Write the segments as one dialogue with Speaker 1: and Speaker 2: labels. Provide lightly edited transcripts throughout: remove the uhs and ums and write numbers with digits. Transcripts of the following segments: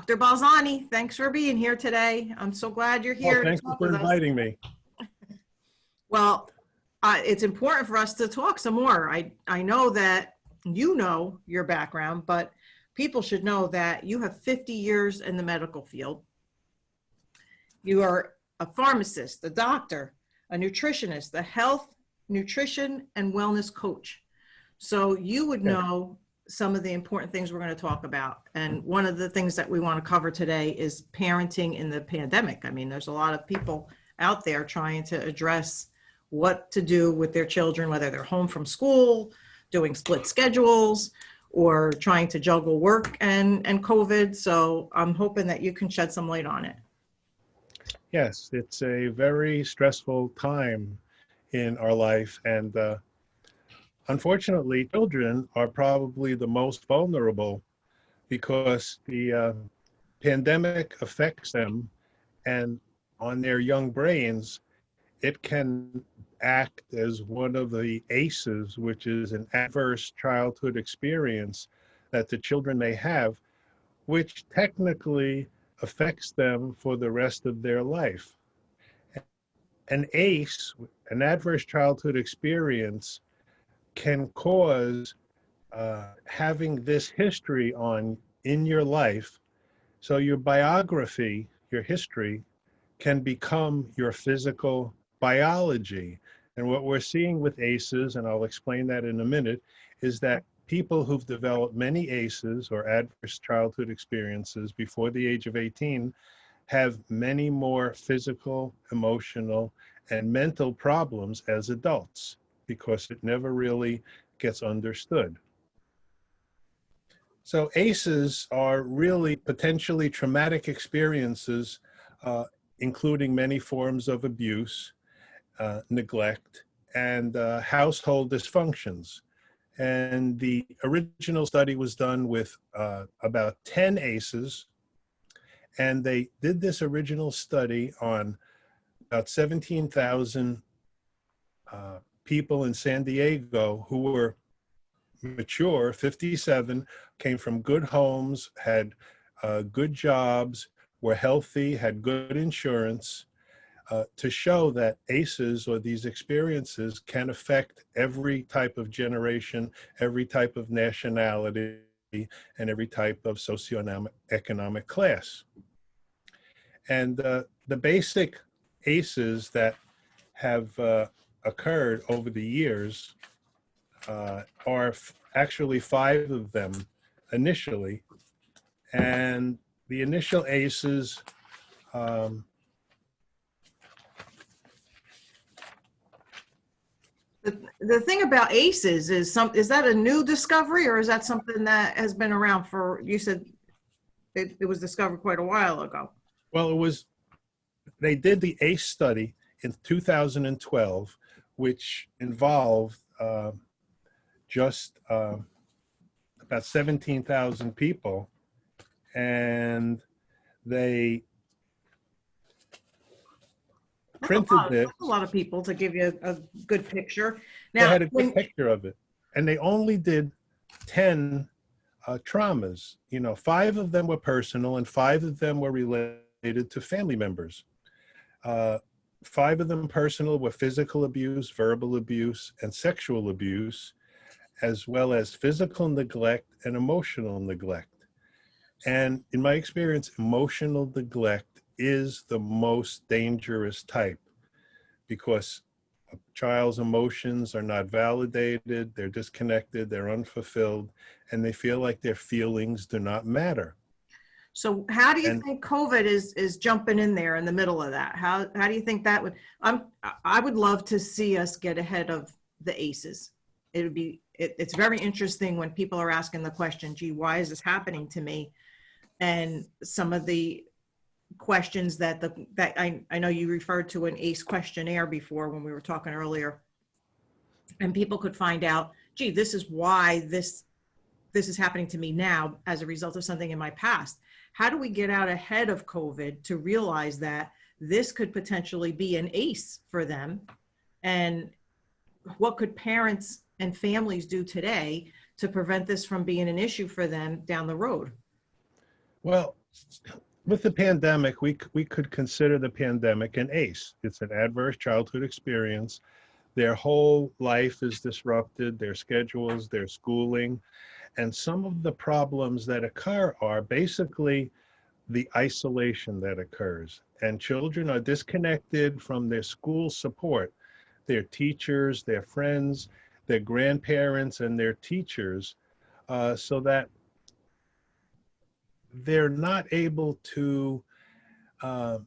Speaker 1: Dr. Balzani, thanks for being here today. I'm so glad you're here.
Speaker 2: Well, thank you for inviting me.
Speaker 1: Well, it's important for us to talk some more. I know that you know your background, but people should know that you have 50 years in the medical field. You are a pharmacist, a doctor, a nutritionist, a health, nutrition, and wellness coach. So you would know some of the important things we're going to talk about. And one of the things that we want to cover today is parenting in the pandemic. I mean, there's a lot of people out there trying to address what to do with their children, whether they're home from school, doing split schedules, or trying to juggle work and COVID. So I'm hoping that you can shed some light on it.
Speaker 2: Yes, it's a very stressful time in our life. And unfortunately, children are probably the most vulnerable because the pandemic affects them, and on their young brains, it can act as one of the ACEs, which is an adverse childhood experience that the children may have, which technically affects them for the rest of their life. An ACE, an adverse childhood experience, can cause having this history in your life. So your biography, your history, can become your physical biology. And what we're seeing with ACEs, and I'll explain that in a minute, is that people who've developed many ACEs or adverse childhood experiences before the age of 18 have many more physical, emotional, and mental problems as adults because it never really gets understood. So ACEs are really potentially traumatic experiences, including many forms of abuse, neglect, and household dysfunctions. And the original study was done with about 10 ACEs, and they did this original study on about 17,000 people in San Diego who were mature, 57, came from good homes, had good jobs, were healthy, had good insurance, to show that ACEs, or these experiences, can affect every type of generation, every type of nationality, and every type of socioeconomic class. And the basic ACEs that have occurred over the years are actually 5 of them initially. And the initial ACEs
Speaker 1: The thing about ACEs is that a new discovery, or is that something that has been around for, you said it was discovered quite a while ago?
Speaker 2: Well, they did the ACE study in 2012, which involved just about 17,000 people, and they printed this.
Speaker 1: A lot of people, to give you a good picture.
Speaker 2: Now, they had a good picture of it, and they only did 10 traumas. 5 of them were personal, and 5 of them were related to family members. 5 of them personal were physical abuse, verbal abuse, and sexual abuse, as well as physical neglect and emotional neglect. And in my experience, emotional neglect is the most dangerous type because a child's emotions are not validated, they're disconnected, they're unfulfilled, and they feel like their feelings do not matter.
Speaker 1: So how do you think COVID is jumping in there in the middle of that? How do you think that would, I would love to see us get ahead of the ACEs. It's very interesting when people are asking the question, gee, why is this happening to me? And some of the questions that I know you referred to an ACE questionnaire before when we were talking earlier, and people could find out, gee, this is why this is happening to me now as a result of something in my past. How do we get out ahead of COVID to realize that this could potentially be an ACE for them? And what could parents and families do today to prevent this from being an issue for them down the road?
Speaker 2: Well, with the pandemic, we could consider the pandemic an ACE. It's an adverse childhood experience. Their whole life is disrupted, their schedules, their schooling, and some of the problems that occur are basically the isolation that occurs. And children are disconnected from their school support, their teachers, their friends, their grandparents, and their teachers, so that they're not able to uh,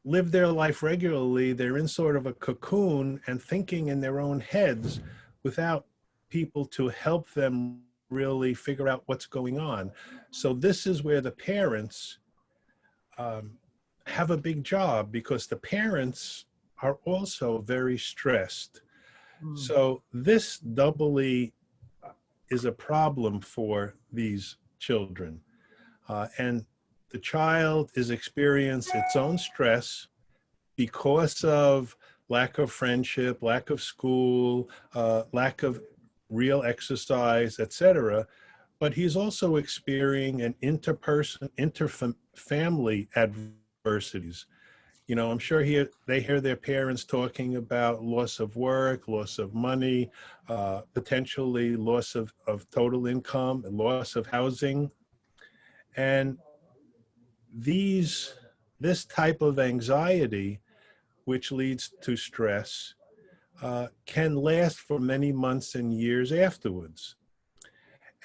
Speaker 2: live their life regularly. They're in sort of a cocoon and thinking in their own heads without people to help them really figure out what's going on. So this is where the parents um, have a big job, because the parents are also very stressed.
Speaker 1: Mm.
Speaker 2: So this doubly is a problem for these children. And the child is experiencing its own stress because of lack of friendship, lack of school, lack of real exercise, etc. But he's also experiencing an interfamily adversities. You know, I'm sure they hear their parents talking about loss of work, loss of money, potentially loss of total income, loss of housing. And this type of anxiety, which leads to stress, can last for many months and years afterwards.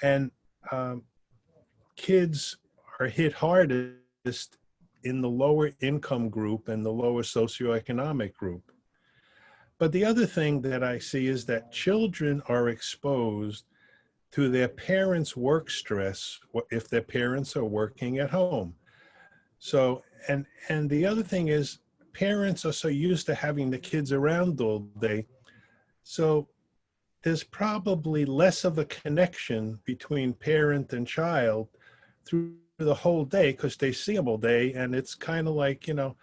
Speaker 2: And um, kids are hit hardest in the lower income group and the lower socioeconomic group. But the other thing that I see is that children are exposed to their parents' work stress if their parents are working at home. So, and the other thing is, parents are so used to having the kids around all day. So there's probably less of a connection between parent and child through the whole day, because they see them all day. And it's kind of like, you know,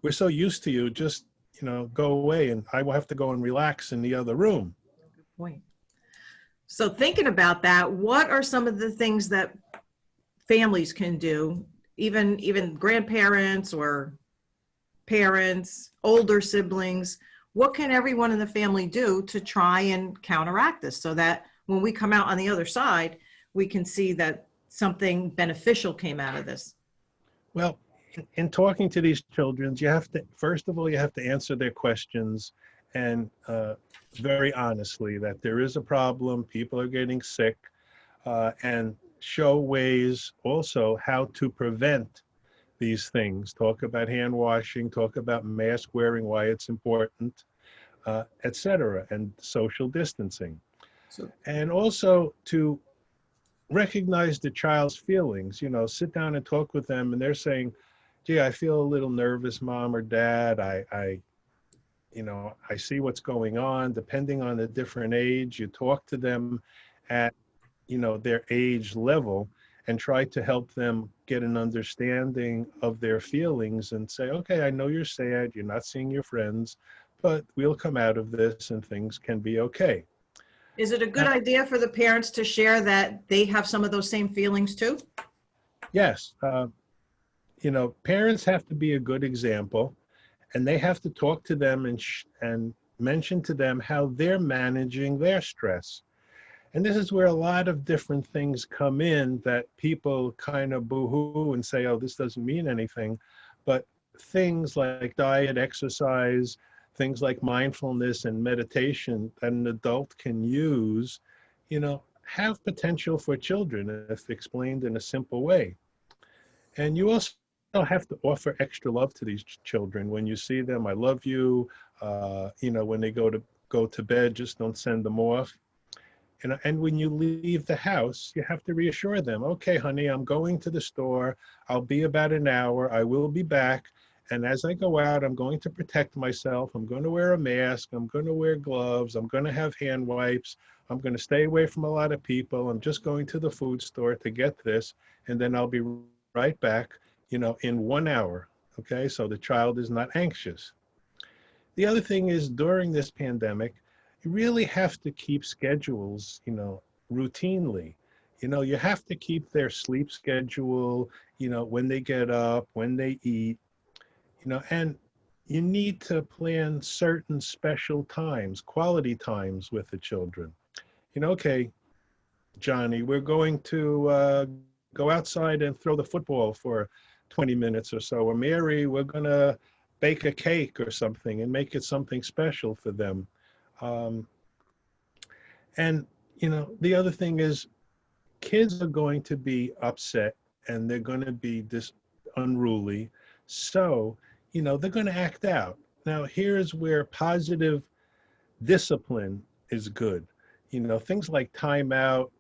Speaker 2: we're so used to you, just, you know, go away and I will have to go and relax in the other room.
Speaker 1: Good point. So thinking about that, what are some of the things that families can do, even grandparents or parents, older siblings? What can everyone in the family do to try and counteract this, so that when we come out on the other side, we can see that something beneficial came out of this?
Speaker 2: Well, in talking to these children, you have to, first of all, you have to answer their questions, and very honestly, that there is a problem, people are getting sick, and show ways also how to prevent these things. Talk about hand washing, talk about mask wearing, why it's important, etc., and social distancing.
Speaker 1: So,
Speaker 2: And also to recognize the child's feelings, you know, sit down and talk with them, and they're saying, gee, I feel a little nervous, mom or dad. You know, I see what's going on. Depending on the different age, you talk to them at, you know, their age level, and try to help them get an understanding of their feelings and say, okay, I know you're sad, you're not seeing your friends, but we'll come out of this and things can be okay.
Speaker 1: is it a good
Speaker 2: Now,
Speaker 1: idea for the parents to share that they have some of those same feelings too?
Speaker 2: yes, you know, parents have to be a good example, and they have to talk to them and mention to them how they're managing their stress. And this is where a lot of different things come in that people kind of boo-hoo and say, oh, this doesn't mean anything. But things like diet, exercise, things like mindfulness and meditation that an adult can use, you know, have potential for children if explained in a simple way. And you also have to offer extra love to these children when you see them. I love you. You know, when they go to bed, just don't send them off. And when you leave the house, you have to reassure them, okay, honey, I'm going to the store. I'll be about an hour. I will be back. And as I go out, I'm going to protect myself. I'm going to wear a mask. I'm going to wear gloves. I'm going to have hand wipes. I'm going to stay away from a lot of people. I'm just going to the food store to get this. And then I'll be right back, you know, in 1 hour. Okay, so the child is not anxious. The other thing is, during this pandemic, you really have to keep schedules, you know, routinely. You have to keep their sleep schedule, when they get up, when they eat, and you need to plan certain special times, quality times with the children. Okay, Johnny, we're going to go outside and throw the football for 20 minutes or so. Or Mary, we're going to bake a cake or something and make it something special for them. Um, and, the other thing is kids are going to be upset and they're going to be unruly. So, they're going to act out. Now, here's where positive discipline is good. Things like timeout,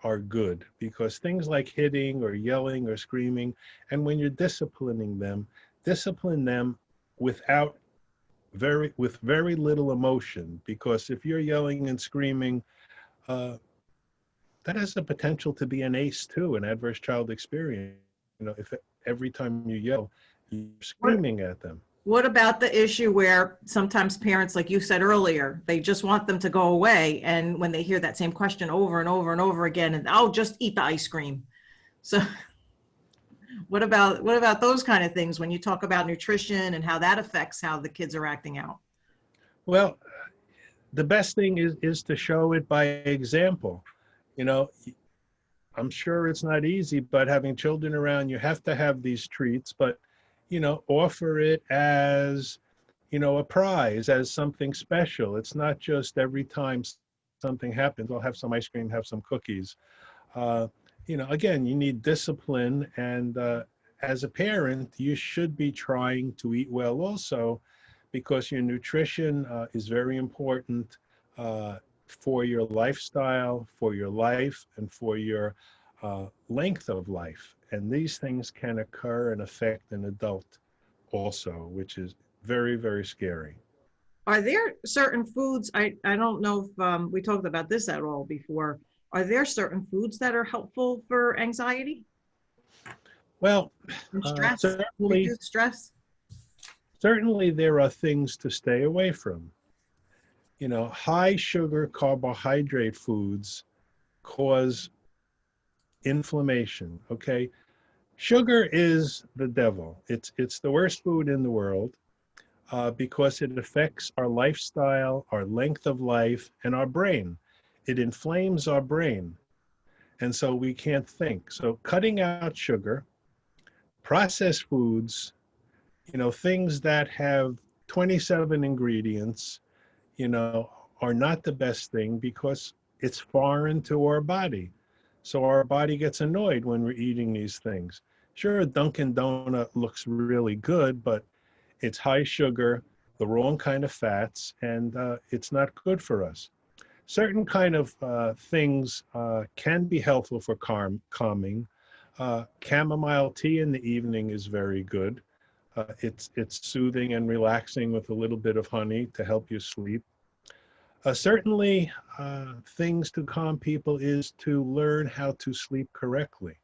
Speaker 2: are good because things like hitting or yelling or screaming, and when you're disciplining them, discipline them without with very little emotion, because if you're yelling and screaming, uh, that has the potential to be an ACE too, an adverse child experience. If every time you yell, you're
Speaker 1: What,
Speaker 2: screaming at them.
Speaker 1: what about the issue where sometimes parents, like you said earlier, they just want them to go away, and when they hear that same question over and over and over again, and I'll just eat the ice cream. So what about those kind of things when you talk about nutrition and how that affects how the kids are acting out?
Speaker 2: Well, the best thing is to show it by example. You know, I'm sure it's not easy, but having children around, you have to have these treats, but, offer it as, a prize, as something special. It's not just every time something happens, I'll have some ice cream, have some cookies. Uh, again, you need discipline. And as a parent, you should be trying to eat well also, because your nutrition is very important for your lifestyle, for your life, and for your length of life. And these things can occur and affect an adult also, which is very, very scary.
Speaker 1: Are there certain foods, I don't know if we talked about this at all before, are there certain foods that are helpful for anxiety
Speaker 2: Well,
Speaker 1: and stress,
Speaker 2: certainly,
Speaker 1: reduce stress?
Speaker 2: certainly there are things to stay away from. High sugar carbohydrate foods cause inflammation. Okay. Sugar is the devil. It's the worst food in the world because it affects our lifestyle, our length of life, and our brain. It inflames our brain, and so we can't think. So cutting out sugar, processed foods, things that have 27 ingredients, you know, are not the best thing because it's foreign to our body. So our body gets annoyed when we're eating these things. Sure, a Dunkin' Donut looks really good, but it's high sugar, the wrong kind of fats, and it's not good for us. Certain kind of things can be helpful for calming. Chamomile tea in the evening is very good. It's soothing and relaxing with a little bit of honey to help you sleep. Certainly, things to calm people is to learn how to sleep correctly.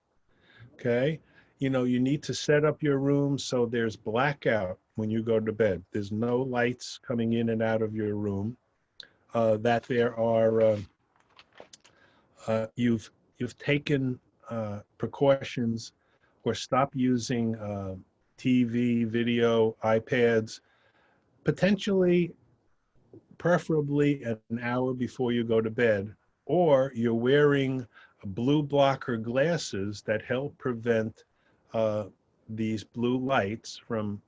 Speaker 2: Okay. You need to set up your room so there's blackout when you go to bed. There's no lights coming in and out of your room. That there are, you've taken precautions or stop using TV, video, iPads, potentially, preferably an hour before you go to bed, or you're wearing blue blocker glasses that help prevent these blue lights from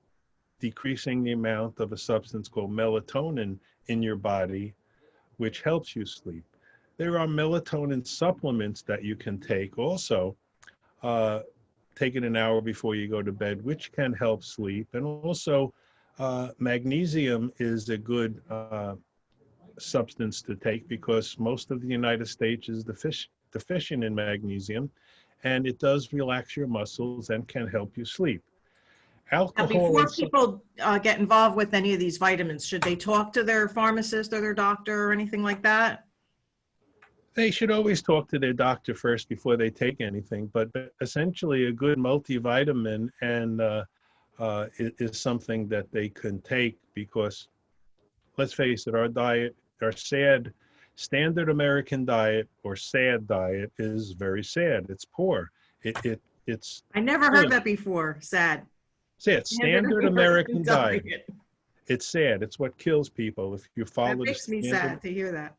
Speaker 2: decreasing the amount of a substance called melatonin in your body, which helps you sleep. There are melatonin supplements that you can take also, take it an hour before you go to bed, which can help sleep. And also, magnesium is a good substance to take because most of the United States is deficient in magnesium, and it does relax your muscles and can help you sleep.
Speaker 1: Now,
Speaker 2: Alcohol
Speaker 1: before
Speaker 2: and
Speaker 1: people get involved with any of these vitamins, should they talk to their pharmacist or their doctor or anything like that?
Speaker 2: they should always talk to their doctor first before they take anything, but essentially a good multivitamin and is something that they can take because let's face it, our diet, our Standard American diet or SAD diet is very sad. It's poor. It's
Speaker 1: I never heard
Speaker 2: killing.
Speaker 1: that before. Sad.
Speaker 2: SAD,
Speaker 1: Standard
Speaker 2: Standard
Speaker 1: American
Speaker 2: American diet.
Speaker 1: diet.
Speaker 2: It's sad. It's what kills people if you
Speaker 1: That
Speaker 2: follow the
Speaker 1: makes me
Speaker 2: standard.
Speaker 1: sad to hear that.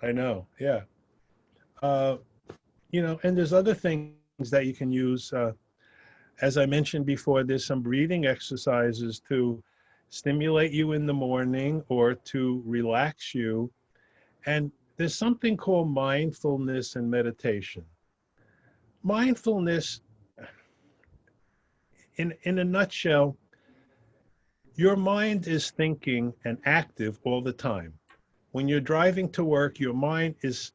Speaker 2: I know. Yeah. Uh, and there's other things that you can use. As I mentioned before, there's some breathing exercises to stimulate you in the morning or to relax you. And there's something called mindfulness and meditation. Mindfulness, in a nutshell, your mind is thinking and active all the time. When you're driving to work, your mind is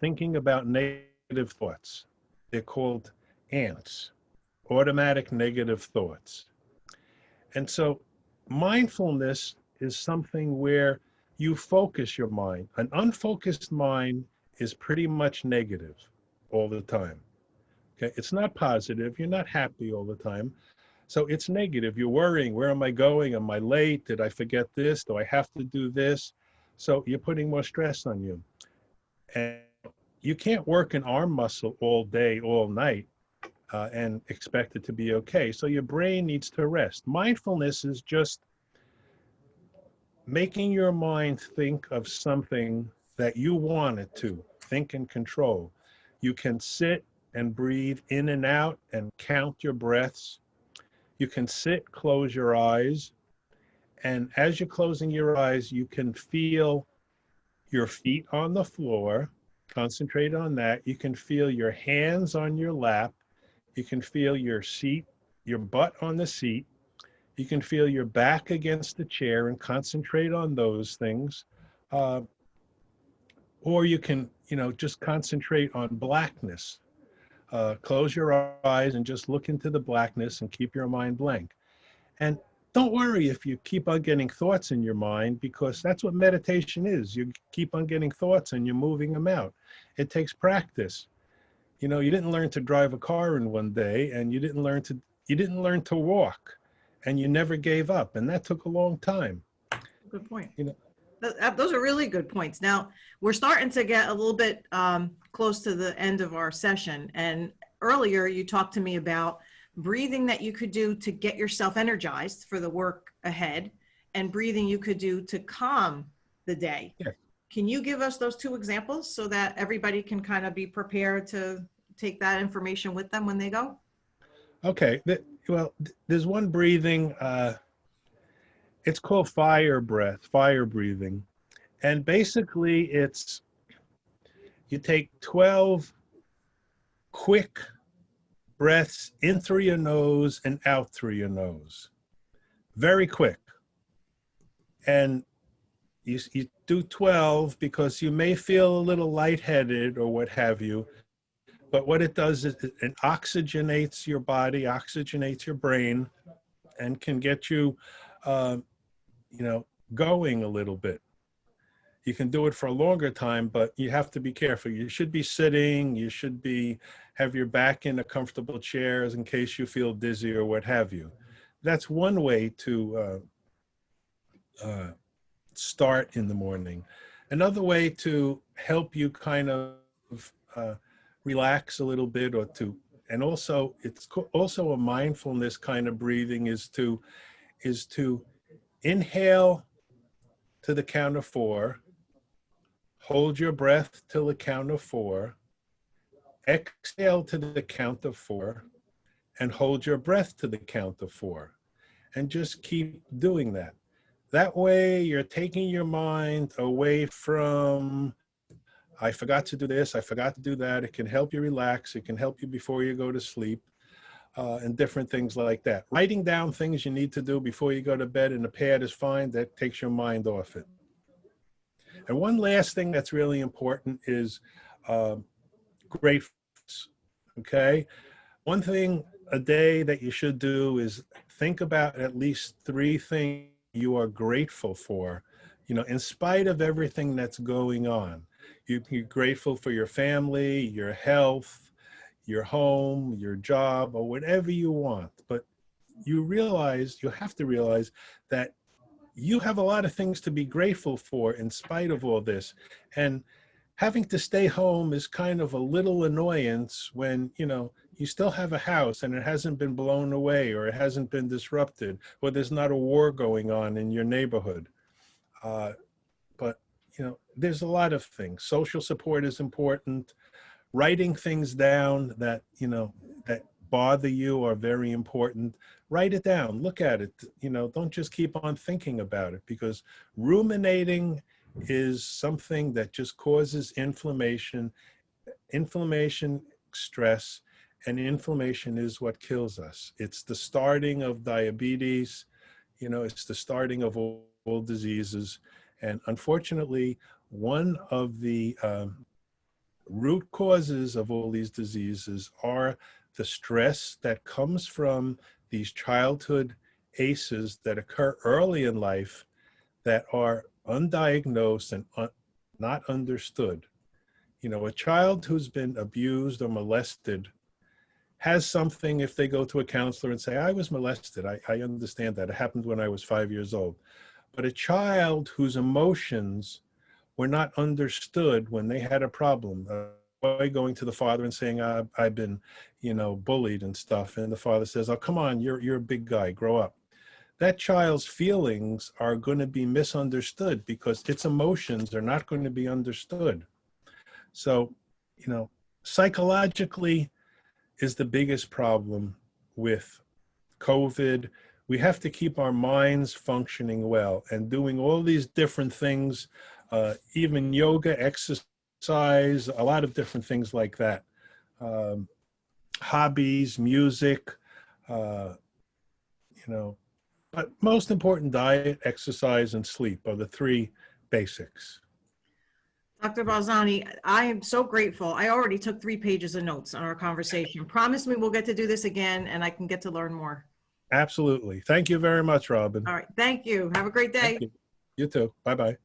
Speaker 2: thinking about negative thoughts. They're called ants, automatic negative thoughts. And so mindfulness is something where you focus your mind. An unfocused mind is pretty much negative all the time. Okay, it's not positive. You're not happy all the time. So it's negative. You're worrying, where am I going? Am I late? Did I forget this? Do I have to do this? So you're putting more stress on you. And you can't work an arm muscle all day, all night, and expect it to be okay. So your brain needs to rest. Mindfulness is just making your mind think of something that you want it to think and control. You can sit and breathe in and out and count your breaths. You can sit, close your eyes, and as you're closing your eyes, you can feel your feet on the floor. Concentrate on that. You can feel your hands on your lap. You can feel your seat, your butt on the seat. You can feel your back against the chair and concentrate on those things. Or you can, just concentrate on blackness. Close your eyes and just look into the blackness and keep your mind blank. And don't worry if you keep on getting thoughts in your mind, because that's what meditation is. You keep on getting thoughts and you're moving them out. It takes practice. You didn't learn to drive a car in one day, and you didn't learn to walk, and you never gave up, and that took a long time.
Speaker 1: Good point. Those are really good points. Now, we're starting to get a little bit close to the end of our session. And earlier you talked to me about breathing that you could do to get yourself energized for the work ahead, and breathing you could do to calm the day.
Speaker 2: Yeah.
Speaker 1: Can you give us those two examples so that everybody can kind of be prepared to take that information with them when they go?
Speaker 2: Okay. Well, there's one breathing, it's called fire breathing. And basically you take 12 quick breaths in through your nose and out through your nose. Very quick. And you do 12 because you may feel a little lightheaded or what have you. But what it does is it oxygenates your body, oxygenates your brain, and can get you, going a little bit. You can do it for a longer time, but you have to be careful. You should be sitting. You should have your back in a comfortable chair in case you feel dizzy or what have you. That's one way to start in the morning. Another way to help you kind of relax a little bit, and also it's also a mindfulness kind of breathing, is to inhale to the count of 4, hold your breath till the count of 4, exhale to the count of 4, and hold your breath to the count of 4, and just keep doing that. That way you're taking your mind away from, I forgot to do this, I forgot to do that. It can help you relax. It can help you before you go to sleep, and different things like that. Writing down things you need to do before you go to bed in a pad is fine. That takes your mind off it. And one last thing that's really important is gratefulness, okay? One thing a day that you should do is think about at least 3 things you are grateful for, in spite of everything that's going on. You're grateful for your family, your health, your home, your job, or whatever you want. But you have to realize that you have a lot of things to be grateful for in spite of all this. And having to stay home is kind of a little annoyance when, you know, you still have a house and it hasn't been blown away, or it hasn't been disrupted, or there's not a war going on in your neighborhood. But, you know, there's a lot of things. Social support is important. Writing things down that, you know, that bother you are very important. Write it down, look at it, you know, don't just keep on thinking about it, because ruminating is something that just causes inflammation, stress, and inflammation is what kills us. It's the starting of diabetes, you know, it's the starting of all diseases. And unfortunately, one of the root causes of all these diseases are the stress that comes from these childhood ACEs that occur early in life that are undiagnosed and not understood. You know, a child who's been abused or molested has something, if they go to a counselor and say, I was molested, I understand that. It happened when I was 5 years old. But a child whose emotions were not understood when they had a problem, boy going to the father and saying, I've been, you know, bullied and stuff. And the father says, oh, come on, you're a big guy, grow up. That child's feelings are going to be misunderstood because its emotions are not going to be understood. So, you know, psychologically is the biggest problem with COVID. We have to keep our minds functioning well and doing all these different things, even yoga, exercise, a lot of different things like that. Hobbies, music, you know, but most important, diet, exercise, and sleep are the three basics.
Speaker 1: Dr. Balzani, I am so grateful. I already took 3 pages of notes on our conversation. Promise me we'll get to do this again and I can get to learn more.
Speaker 2: Absolutely. Thank you very much, Robin.
Speaker 1: All right. Thank you. Have a great day.
Speaker 2: Thank you. You too. Bye-bye.